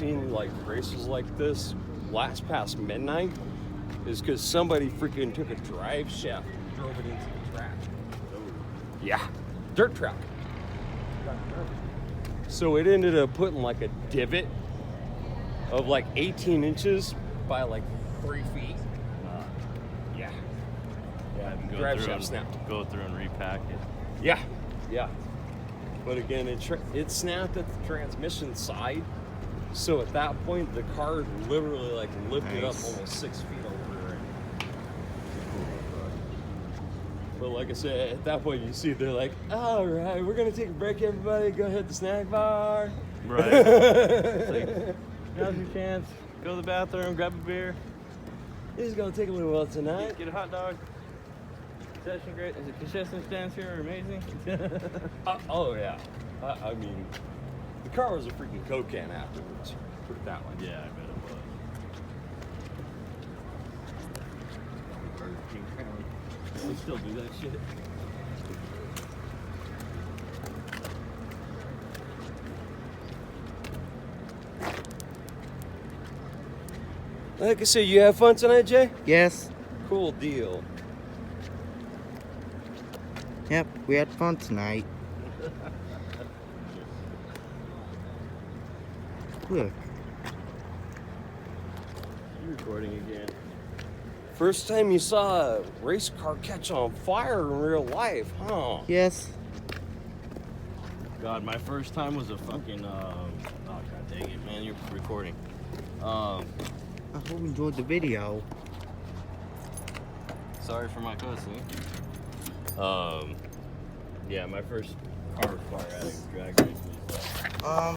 seen like races like this last past midnight is because somebody freaking took a drive shaft and drove it into the track. Yeah, dirt track. So it ended up putting like a divot of like 18 inches by like 3 feet. Yeah. Drive shaft snapped. Go through and repack it. Yeah. But again, it snapped at the transmission side. So at that point, the car literally like lifted up almost 6 feet over it. But like I said, at that point, you see they're like, all right, we're gonna take a break, everybody. Go hit the snack bar. Right. It's like, now's your chance. Go to the bathroom, grab a beer. This is gonna take a little while tonight. Get a hot dog. Concession great. Is it concession stands here are amazing? Oh yeah. I mean, the car was a freaking Coke can afterwards. Put it that way. Yeah, I bet it was. Burger King Crown. We still do that shit. Like I said, you have fun tonight, Jay? Yes. Cool deal. Yep, we had fun tonight. Look. You recording again? First time you saw a race car catch on fire in real life, huh? Yes. God, my first time was a fucking oh god dang it, man, you're recording. I hope you enjoyed the video. Sorry for my cussing. Yeah, my first car fire at a drag race was